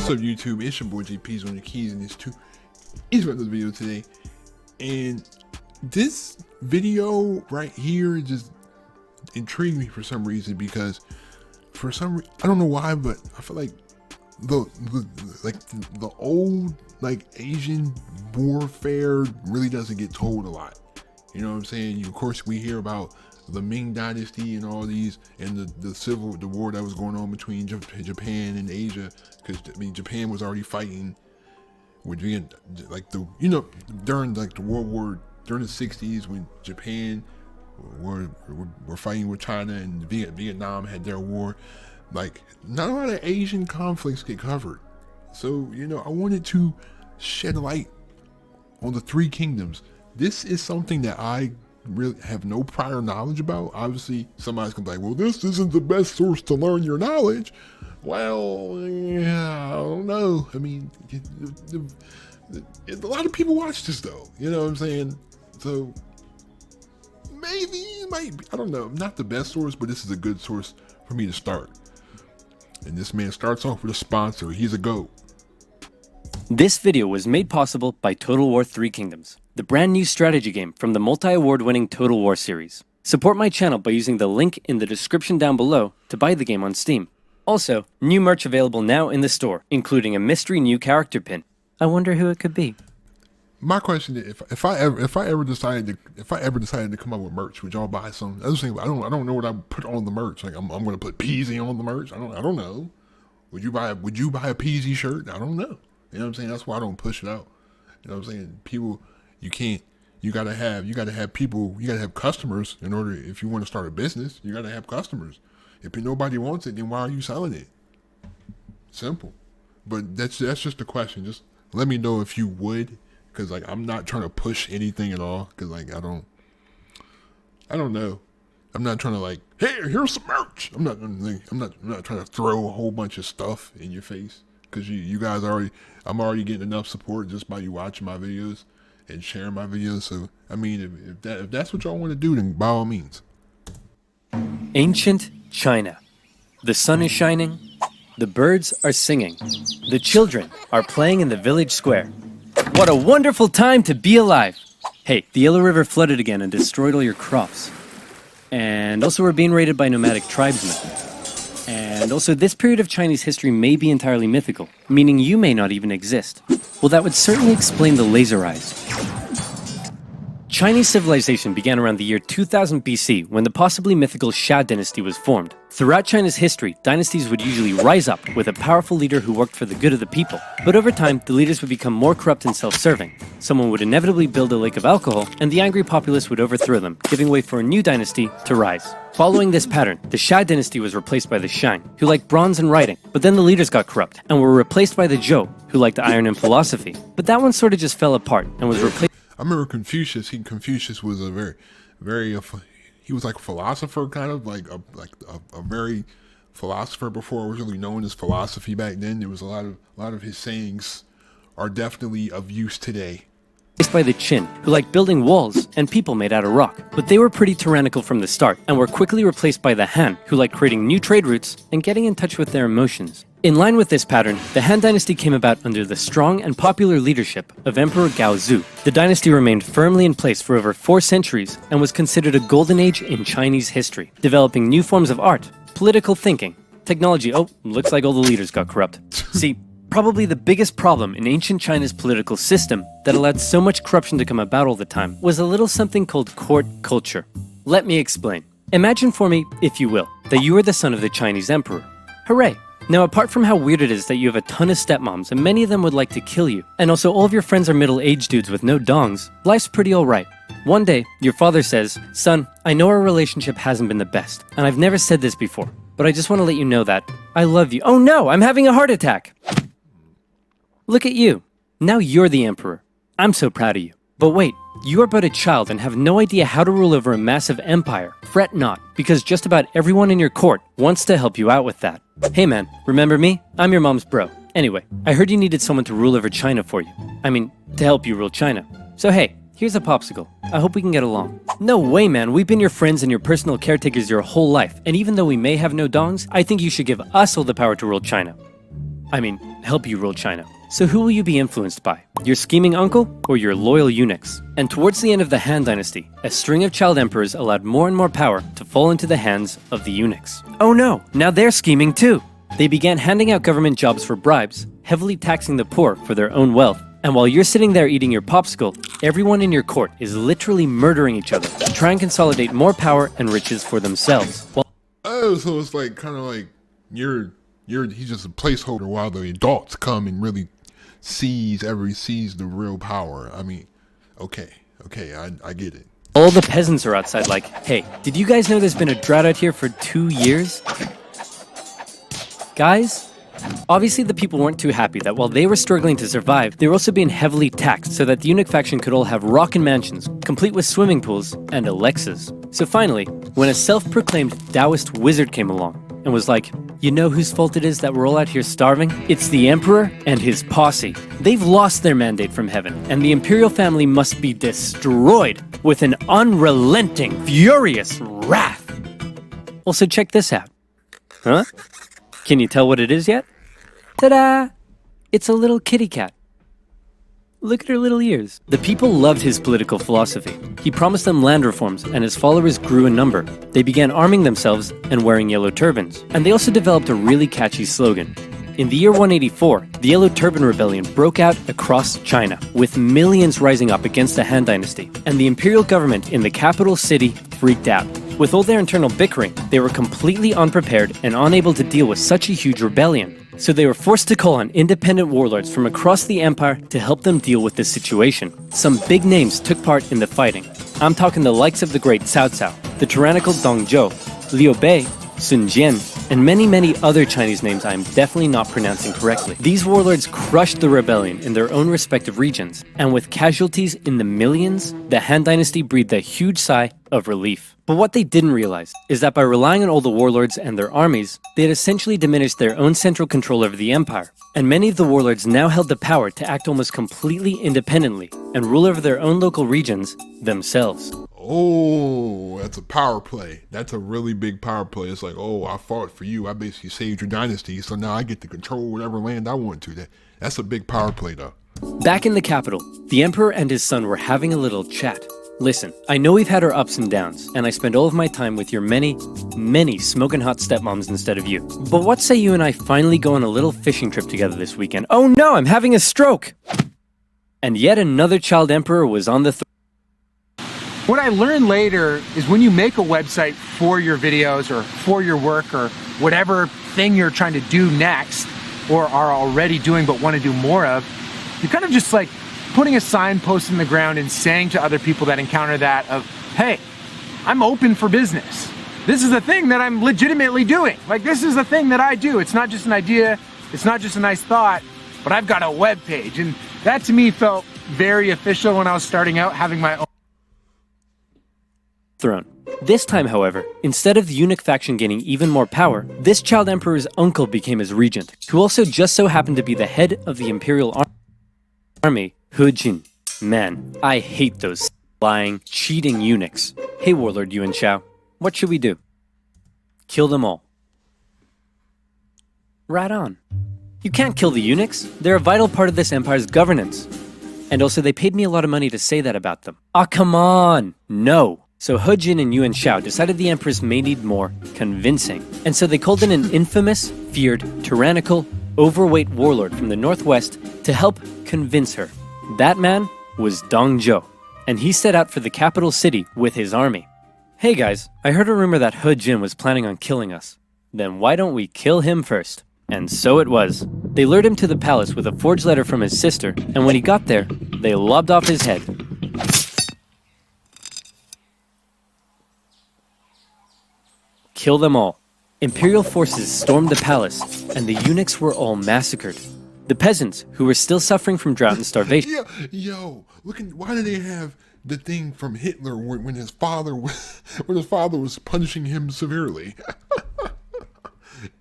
What's up, YouTube? It's your boy JP's on the keys, and it's about this video today. And this video right here just intrigued me for some reason, because I don't know why, but I feel like the old Asian warfare really doesn't get told a lot. You know what I'm saying? Of course, we hear about the Ming Dynasty and all these, and the war that was going on between Japan and Asia, because Japan was already fighting with during the World War, during the 60s, when Japan were fighting with China, and Vietnam had their war. Not a lot of Asian conflicts get covered. So, I wanted to shed light on the three kingdoms. This is something that I really have no prior knowledge about. Obviously, somebody's gonna be like, well, this isn't the best source to learn your knowledge. Well, yeah, I don't know. I mean, a lot of people watch this, though. You know what I'm saying? So, maybe, I don't know. Not the best source, but this is a good source for me to start. And this man starts off with a sponsor. He's a GOAT. This video was made possible by Total War 3 Kingdoms, the brand new strategy game from the multi-award winning Total War series. Support my channel by using the link in the description down below to buy the game on Steam. Also, new merch available now in the store, including a mystery new character pin. I wonder who it could be. My question is, if I ever decided to come up with merch, would y'all buy some? I don't know what I put on the merch. I'm going to put Peasy on the merch. I don't know. Would you buy a Peasy shirt? I don't know. You know what I'm saying? That's why I don't push it out. You know what I'm saying? People, you gotta have people, you gotta have customers in order. If you want to start a business, you gotta have customers. If nobody wants it, then why are you selling it? Simple. But that's just a question. Just let me know if you would, because I'm not trying to push anything at all. Because I don't know. I'm not trying to here's some merch. I'm not trying to throw a whole bunch of stuff in your face. Because you guys I'm already getting enough support just by you watching my videos and sharing my videos. So, I mean, if that's what y'all want to do, then by all means. Ancient China. The sun is shining. The birds are singing. The children are playing in the village square. What a wonderful time to be alive. Hey, the Yellow River flooded again and destroyed all your crops. And also we're being raided by nomadic tribesmen. And also, this period of Chinese history may be entirely mythical, meaning you may not even exist. Well, that would certainly explain the laser eyes. Chinese civilization began around the year 2000 BC, when the possibly mythical Xia dynasty was formed. Throughout China's history, dynasties would usually rise up with a powerful leader who worked for the good of the people. But over time, the leaders would become more corrupt and self-serving. Someone would inevitably build a lake of alcohol, and the angry populace would overthrow them, giving way for a new dynasty to rise. Following this pattern, the Xia dynasty was replaced by the Shang, who liked bronze and writing, but then the leaders got corrupt, and were replaced by the Zhou, who liked iron and philosophy. But that one sort of just fell apart, and was replaced. I remember Confucius. Confucius was a he was like a philosopher, kind of a very philosopher before it was really known as philosophy back then. There was a lot of his sayings are definitely of use today. By the Qin, who liked building walls and people made out of rock. But they were pretty tyrannical from the start, and were quickly replaced by the Han, who liked creating new trade routes and getting in touch with their emotions. In line with this pattern, the Han dynasty came about under the strong and popular leadership of Emperor Gaozu. The dynasty remained firmly in place for over 4 centuries and was considered a golden age in Chinese history, developing new forms of art, political thinking, technology. Oh, looks like all the leaders got corrupt. See, probably the biggest problem in ancient China's political system that allowed so much corruption to come about all the time was a little something called court culture. Let me explain. Imagine for me, if you will, that you are the son of the Chinese emperor. Hooray! Now, apart from how weird it is that you have a ton of stepmoms and many of them would like to kill you, and also all of your friends are middle-aged dudes with no dongs, life's pretty alright. One day, your father says, "Son, I know our relationship hasn't been the best, and I've never said this before, but I just want to let you know that I love you." Oh no, I'm having a heart attack! Look at you. Now you're the emperor. I'm so proud of you. But wait, you are but a child and have no idea how to rule over a massive empire. Fret not, because just about everyone in your court wants to help you out with that. Hey man, remember me? I'm your mom's bro. Anyway, I heard you needed someone to rule over China for you. I mean, to help you rule China. So hey, here's a popsicle. I hope we can get along. No way, man. We've been your friends and your personal caretakers your whole life. And even though we may have no dongs, I think you should give us all the power to rule China. I mean, help you rule China. So who will you be influenced by? Your scheming uncle or your loyal eunuchs? And towards the end of the Han Dynasty, a string of child emperors allowed more and more power to fall into the hands of the eunuchs. Oh no, now they're scheming too! They began handing out government jobs for bribes, heavily taxing the poor for their own wealth. And while you're sitting there eating your popsicle, everyone in your court is literally murdering each other to try and consolidate more power and riches for themselves. Oh, so it's like kind of like he's just a placeholder while the adults come and really sees the real power. I mean, okay, I get it. All the peasants are outside like, hey, did you guys know there's been a drought out here for 2 years? Guys? Obviously the people weren't too happy that while they were struggling to survive, they were also being heavily taxed so that the eunuch faction could all have rockin' mansions, complete with swimming pools and Alexas. So finally, when a self-proclaimed Taoist wizard came along and was like, you know whose fault it is that we're all out here starving? It's the emperor and his posse. They've lost their mandate from heaven, and the imperial family must be destroyed with an unrelenting, furious wrath. Also, check this out. Huh? Can you tell what it is yet? Ta-da! It's a little kitty cat. Look at her little ears. The people loved his political philosophy. He promised them land reforms, and his followers grew in number. They began arming themselves and wearing yellow turbans. And they also developed a really catchy slogan. In the year 184, the Yellow Turban Rebellion broke out across China, with millions rising up against the Han Dynasty, and the imperial government in the capital city freaked out. With all their internal bickering, they were completely unprepared and unable to deal with such a huge rebellion. So they were forced to call on independent warlords from across the empire to help them deal with this situation. Some big names took part in the fighting. I'm talking the likes of the great Cao Cao, the tyrannical Dong Zhou, Liu Bei, Sun Jian, and many other Chinese names I am definitely not pronouncing correctly. These warlords crushed the rebellion in their own respective regions, and with casualties in the millions, the Han Dynasty breathed a huge sigh of relief. But what they didn't realize is that by relying on all the warlords and their armies, they had essentially diminished their own central control over the empire, and many of the warlords now held the power to act almost completely independently and rule over their own local regions themselves. Oh, that's a power play. That's a really big power play. It's like, oh, I fought for you. I basically saved your dynasty, so now I get to control whatever land I want to. That's a big power play, though. Back in the capital, the emperor and his son were having a little chat. Listen, I know we've had our ups and downs, and I spend all of my time with your many smoking hot stepmoms instead of you. But what say you and I finally go on a little fishing trip together this weekend? Oh no, I'm having a stroke! And yet another child emperor was on the throne. What I learned later is when you make a website for your videos or for your work or whatever thing you're trying to do next or are already doing but want to do more of, you're kind of just like putting a signpost in the ground and saying to other people that encounter that of, hey, I'm open for business. This is a thing that I'm legitimately doing. Like, this is a thing that I do. It's not just an idea. It's not just a nice thought, but I've got a web page. And that to me felt very official when I was starting out, having my own throne. This time, however, instead of the eunuch faction gaining even more power, this child emperor's uncle became his regent, who also just so happened to be the head of the imperial army, He Jin. Man, I hate those lying, cheating eunuchs. Hey warlord Yuan Shao, what should we do? Kill them all. Right on. You can't kill the eunuchs. They're a vital part of this empire's governance. And also they paid me a lot of money to say that about them. Ah, come on! No. So He Jin and Yuan Shao decided the empress may need more convincing. And so they called in an infamous, feared, tyrannical, overweight warlord from the northwest to help convince her. That man was Dong Zhou, and he set out for the capital city with his army. Hey guys, I heard a rumor that He Jin was planning on killing us. Then why don't we kill him first? And so it was. They lured him to the palace with a forged letter from his sister, and when he got there, they lobbed off his head. Kill them all. Imperial forces stormed the palace, and the eunuchs were all massacred. The peasants, who were still suffering from drought and starvation. Yo, why do they have the thing from Hitler when his father was punishing him severely?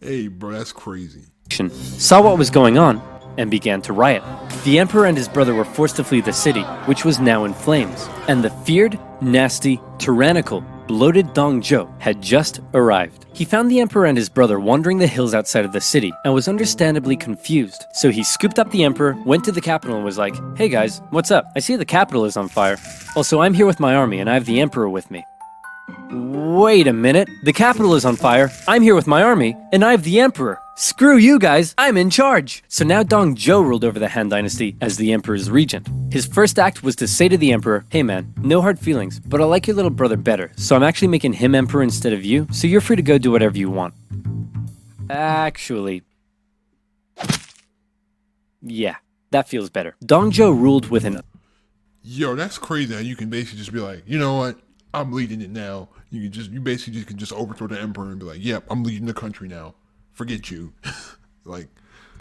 Hey, bro, that's crazy. Saw what was going on and began to riot. The emperor and his brother were forced to flee the city, which was now in flames. And the feared, nasty, tyrannical, bloated Dong Zhou had just arrived. He found the emperor and his brother wandering the hills outside of the city and was understandably confused. So he scooped up the emperor, went to the capital and was like, "Hey guys, what's up? I see the capital is on fire. Also, I'm here with my army and I have the emperor with me." Wait a minute, the capital is on fire, I'm here with my army, and I have the emperor. Screw you guys, I'm in charge. So now Dong Zhou ruled over the Han Dynasty as the emperor's regent. His first act was to say to the emperor, "Hey man, no hard feelings, but I like your little brother better, so I'm actually making him emperor instead of you, so you're free to go do whatever you want." Actually, yeah, that feels better. Dong Zhou ruled with an... Yo, that's crazy how you can basically just be like, you know what? I'm leading it now. You basically can just overthrow the emperor and be like, "Yep, I'm leading the country now. Forget you." Like,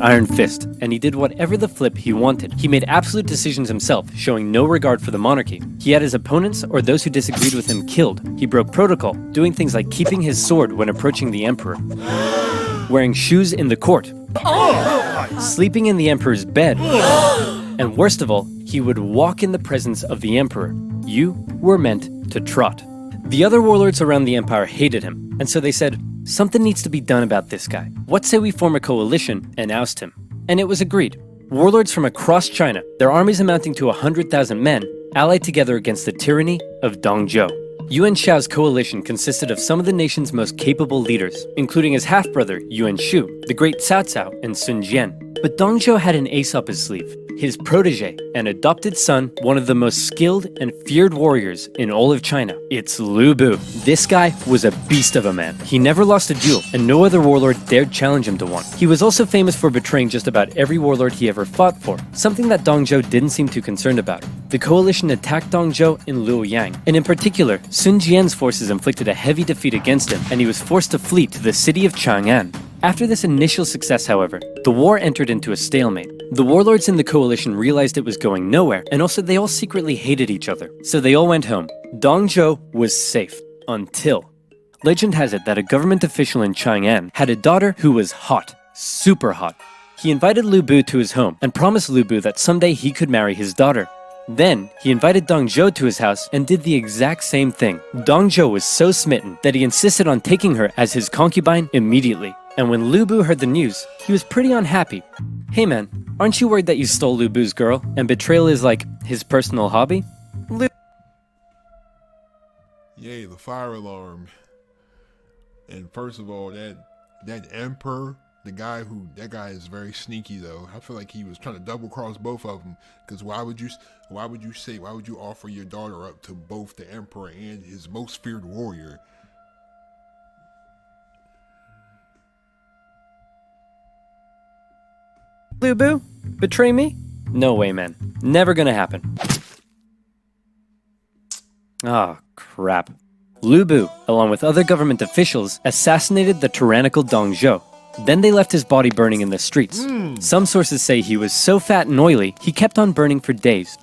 iron fist, and he did whatever the flip he wanted. He made absolute decisions himself, showing no regard for the monarchy. He had his opponents or those who disagreed with him killed. He broke protocol, doing things like keeping his sword when approaching the emperor, wearing shoes in the court, sleeping in the emperor's bed, and worst of all, he would walk in the presence of the emperor. You were meant to trot. The other warlords around the empire hated him, and so they said, "Something needs to be done about this guy. What say we form a coalition and oust him?" And it was agreed. Warlords from across China, their armies amounting to 100,000 men, allied together against the tyranny of Dong Zhou. Yuan Shao's coalition consisted of some of the nation's most capable leaders, including his half-brother Yuan Shu, the great Cao Cao, and Sun Jian. But Dong Zhou had an ace up his sleeve. His protege and adopted son, one of the most skilled and feared warriors in all of China. It's Lu Bu. This guy was a beast of a man. He never lost a duel, and no other warlord dared challenge him to one. He was also famous for betraying just about every warlord he ever fought for, something that Dong Zhou didn't seem too concerned about. The coalition attacked Dong Zhou in Luoyang, and in particular, Sun Jian's forces inflicted a heavy defeat against him, and he was forced to flee to the city of Chang'an. After this initial success, however, the war entered into a stalemate. The warlords in the coalition realized it was going nowhere, and also they all secretly hated each other. So they all went home. Dong Zhou was safe. Until... Legend has it that a government official in Chang'an had a daughter who was hot. Super hot. He invited Lu Bu to his home and promised Lu Bu that someday he could marry his daughter. Then, he invited Dong Zhou to his house and did the exact same thing. Dong Zhou was so smitten that he insisted on taking her as his concubine immediately. And when Lu Bu heard the news, he was pretty unhappy. "Hey man, aren't you worried that you stole Lu Bu's girl and betrayal is like his personal hobby?" yay, the fire alarm. And first of all, that emperor, that guy is very sneaky though. I feel like he was trying to double cross both of them. Because why would you offer your daughter up to both the emperor and his most feared warrior? Lu Bu? Betray me? No way, man. Never gonna happen. Ah, crap. Lu Bu, along with other government officials, assassinated the tyrannical Dong Zhou. Then they left his body burning in the streets. Some sources say he was so fat and oily, he kept on burning for days.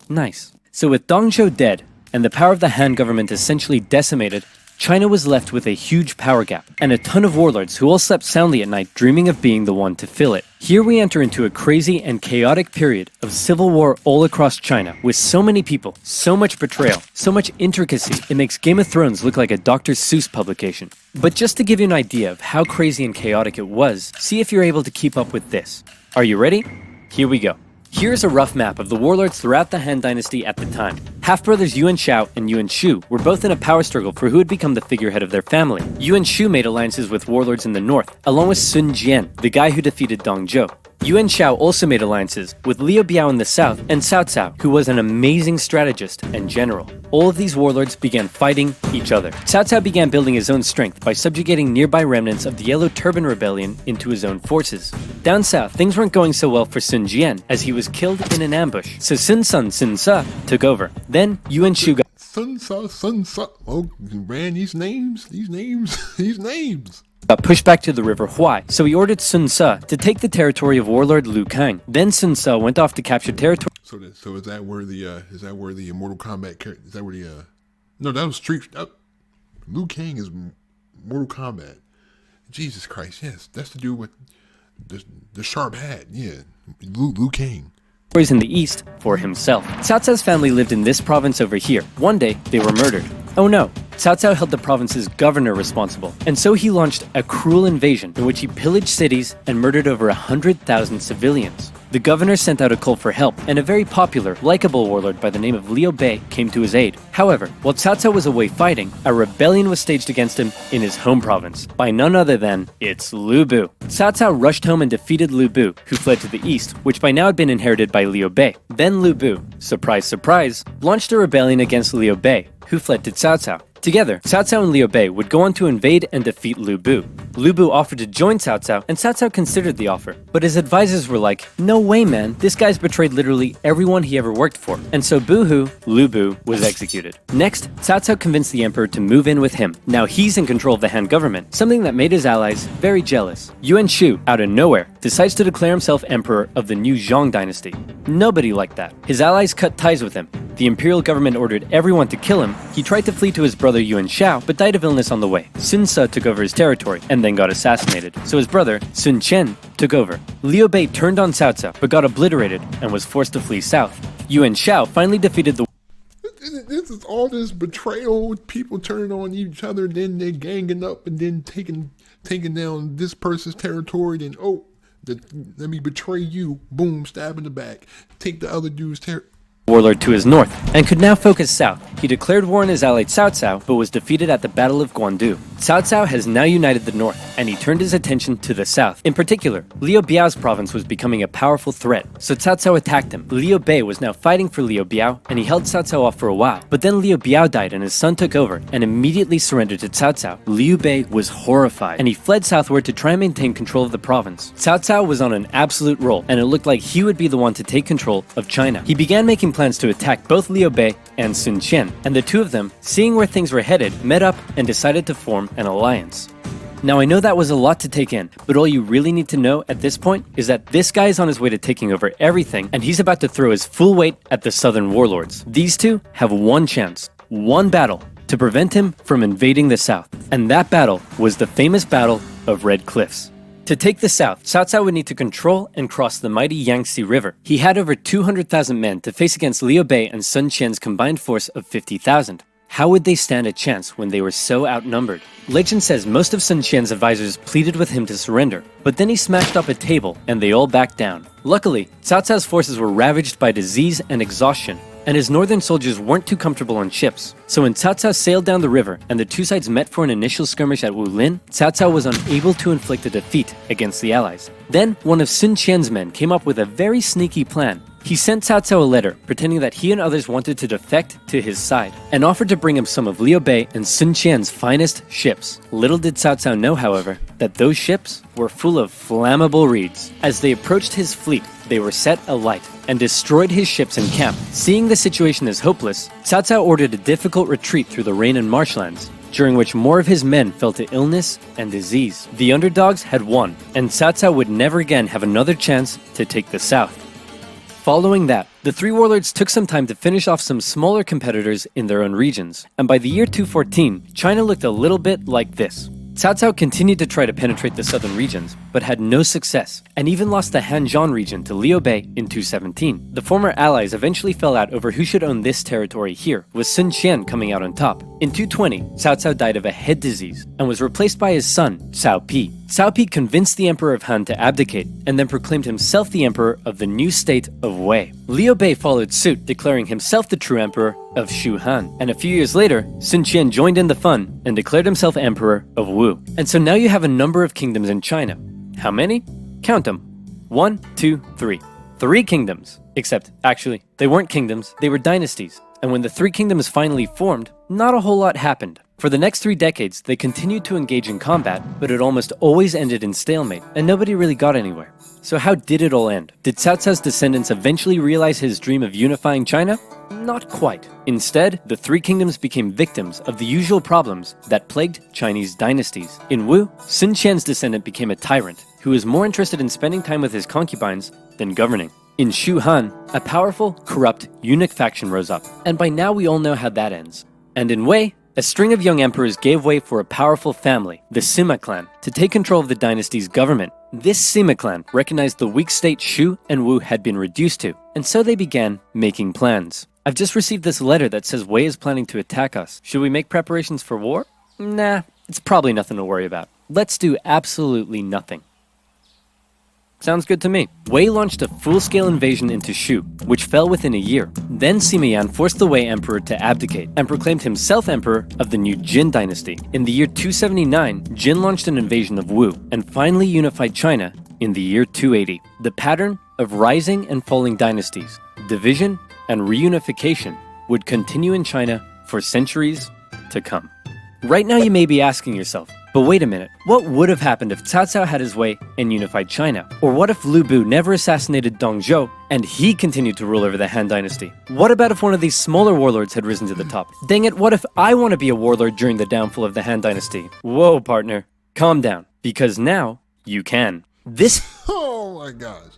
Nice. So with Dong Zhou dead, and the power of the Han government essentially decimated, China was left with a huge power gap, and a ton of warlords who all slept soundly at night dreaming of being the one to fill it. Here we enter into a crazy and chaotic period of civil war all across China, with so many people, so much betrayal, so much intricacy, it makes Game of Thrones look like a Dr. Seuss publication. But just to give you an idea of how crazy and chaotic it was, see if you're able to keep up with this. Are you ready? Here we go. Here's a rough map of the warlords throughout the Han Dynasty at the time. Half-brothers Yuan Shao and Yuan Shu were both in a power struggle for who would become the figurehead of their family. Yuan Shu made alliances with warlords in the north, along with Sun Jian, the guy who defeated Dong Zhou. Yuan Shao also made alliances with Liu Biao in the south and Cao Cao, who was an amazing strategist and general. All of these warlords began fighting each other. Cao Cao began building his own strength by subjugating nearby remnants of the Yellow Turban Rebellion into his own forces. Down south, things weren't going so well for Sun Jian, as he was killed in an ambush, so Sun Ce took over. Then Yuan Shu got Sun Ce. Oh, man, these names. got pushed back to the river Huai, so he ordered Sun Ce to take the territory of warlord Lu Kang. Then Sun Ce went off to capture territory. So is that where the Mortal Kombat character? Is that where the No, that was Street. Liu Kang is Mortal Kombat. Jesus Christ, yes, that's to do with the sharp hat. Yeah, Liu Kang. In the east for himself. Cao Cao's family lived in this province over here. One day, they were murdered. Oh no, Cao Cao held the province's governor responsible, and so he launched a cruel invasion in which he pillaged cities and murdered over 100,000 civilians. The governor sent out a call for help, and a very popular, likable warlord by the name of Liu Bei came to his aid. However, while Cao Cao was away fighting, a rebellion was staged against him in his home province by none other than it's Lu Bu. Cao Cao rushed home and defeated Lu Bu, who fled to the east, which by now had been inherited by Liu Bei. Then Lu Bu, surprise surprise, launched a rebellion against Liu Bei, who fled to Cao Cao. Together, Cao Cao and Liu Bei would go on to invade and defeat Lu Bu. Lu Bu offered to join Cao Cao, and Cao Cao considered the offer. But his advisors were like, no way man, this guy's betrayed literally everyone he ever worked for. And so boo-hoo, Lu Bu was executed. Next, Cao Cao convinced the emperor to move in with him. Now he's in control of the Han government, something that made his allies very jealous. Yuan Shu, out of nowhere, decides to declare himself emperor of the new Zhong dynasty. Nobody liked that. His allies cut ties with him. The imperial government ordered everyone to kill him. He tried to flee to his brother Yuan Shao, but died of illness on the way. Sun Ce took over his territory and then got assassinated, so his brother, Sun Qian, took over. Liu Bei turned on Cao Cao, but got obliterated and was forced to flee south. Yuan Shao finally defeated the This is all this betrayal, people turning on each other, then they're ganging up and then taking down this person's territory, then let me betray you, boom, stab in the back, take the other dude's territory. warlord to his north, and could now focus south. He declared war on his ally Cao Cao, but was defeated at the Battle of Guandu. Cao Cao has now united the north, and he turned his attention to the south. In particular, Liu Biao's province was becoming a powerful threat, so Cao Cao attacked him. Liu Bei was now fighting for Liu Biao, and he held Cao Cao off for a while. But then Liu Biao died and his son took over, and immediately surrendered to Cao Cao. Liu Bei was horrified, and he fled southward to try and maintain control of the province. Cao Cao was on an absolute roll, and it looked like he would be the one to take control of China. He began making plans to attack both Liu Bei and Sun Qian, and the two of them, seeing where things were headed, met up and decided to form an alliance. Now I know that was a lot to take in, but all you really need to know at this point is that this guy is on his way to taking over everything, and he's about to throw his full weight at the southern warlords. These two have one chance, one battle, to prevent him from invading the south, and that battle was the famous Battle of Red Cliffs. To take the south, Cao Cao would need to control and cross the mighty Yangtze River. He had over 200,000 men to face against Liu Bei and Sun Qian's combined force of 50,000. How would they stand a chance when they were so outnumbered? Legend says most of Sun Qian's advisors pleaded with him to surrender, but then he smashed up a table and they all backed down. Luckily, Cao Cao's forces were ravaged by disease and exhaustion, and his northern soldiers weren't too comfortable on ships. So when Cao Cao sailed down the river and the two sides met for an initial skirmish at Wulin, Cao Cao was unable to inflict a defeat against the allies. Then one of Sun Qian's men came up with a very sneaky plan. He sent Cao Cao a letter pretending that he and others wanted to defect to his side, and offered to bring him some of Liu Bei and Sun Qian's finest ships. Little did Cao Cao know, however, that those ships were full of flammable reeds. As they approached his fleet, they were set alight and destroyed his ships in camp. Seeing the situation as hopeless, Cao Cao ordered a difficult retreat through the rain and marshlands, during which more of his men fell to illness and disease. The underdogs had won, and Cao Cao would never again have another chance to take the south. Following that, the three warlords took some time to finish off some smaller competitors in their own regions, and by the year 214, China looked a little bit like this. Cao Cao continued to try to penetrate the southern regions, but had no success, and even lost the Hanzhong region to Liu Bei in 217. The former allies eventually fell out over who should own this territory here, with Sun Qian coming out on top. In 220, Cao Cao died of a head disease, and was replaced by his son, Cao Pi. Cao Pi convinced the Emperor of Han to abdicate, and then proclaimed himself the Emperor of the new state of Wei. Liu Bei followed suit, declaring himself the true Emperor of Shu Han. And a few years later, Sun Qian joined in the fun and declared himself Emperor of Wu. And so now you have a number of kingdoms in China. How many? Count them. 1, 2, 3. 3 kingdoms. Except, actually, they weren't kingdoms, they were dynasties. And when the 3 kingdoms finally formed, not a whole lot happened. For the next 3 decades, they continued to engage in combat, but it almost always ended in stalemate, and nobody really got anywhere. So how did it all end? Did Cao Cao's descendants eventually realize his dream of unifying China? Not quite. Instead, the 3 kingdoms became victims of the usual problems that plagued Chinese dynasties. In Wu, Sun Qian's descendant became a tyrant, who was more interested in spending time with his concubines than governing. In Shu Han, a powerful, corrupt, eunuch faction rose up, and by now we all know how that ends. And in Wei, a string of young emperors gave way for a powerful family, the Sima clan, to take control of the dynasty's government. This Sima clan recognized the weak state Shu and Wu had been reduced to, and so they began making plans. I've just received this letter that says Wei is planning to attack us. Should we make preparations for war? Nah, it's probably nothing to worry about. Let's do absolutely nothing. Sounds good to me. Wei launched a full-scale invasion into Shu, which fell within a year. Then Sima Yan forced the Wei emperor to abdicate and proclaimed himself emperor of the new Jin dynasty. In the year 279, Jin launched an invasion of Wu and finally unified China in the year 280. The pattern of rising and falling dynasties, division and reunification would continue in China for centuries to come. Right now you may be asking yourself, but wait a minute, what would have happened if Cao Cao had his way and unified China? Or what if Lu Bu never assassinated Dong Zhou and he continued to rule over the Han dynasty? What about if one of these smaller warlords had risen to the top? Dang it, what if I want to be a warlord during the downfall of the Han dynasty? Whoa, partner, calm down, because now you can. This Oh my gosh.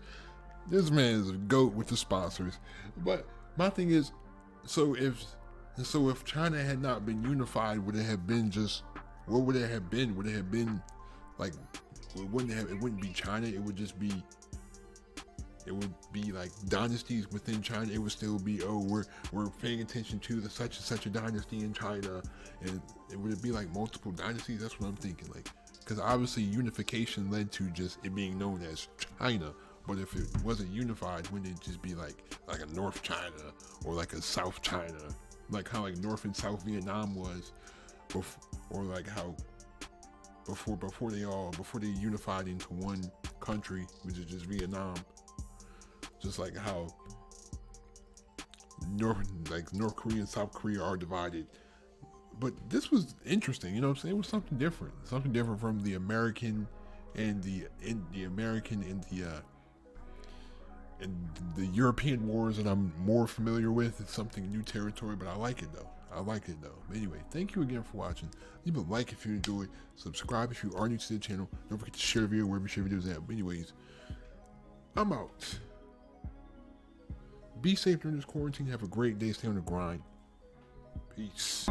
This man is a goat with the sponsors. But my thing is, so if China had not been unified, would it have been just, what would it have been? Would it have been like, it wouldn't be China, it would be like dynasties within China. It would still be, oh, we're paying attention to the such and such a dynasty in China, and would it be like multiple dynasties? That's what I'm thinking, like, because obviously unification led to just it being known as China. But if it wasn't unified, wouldn't it just be like a North China or like a South China, like how like North and South Vietnam was, or like how before they unified into one country, which is just Vietnam. Just like how North Korea and South Korea are divided. But this was interesting, you know what I'm saying? It was something different from the American and the European wars that I'm more familiar with. It's something new territory, but I like it though. Anyway, thank you again for watching. Leave a like if you enjoyed. Subscribe if you are new to the channel. Don't forget to share the video wherever you share videos at. But anyways, I'm out. Be safe during this quarantine. Have a great day. Stay on the grind. Peace.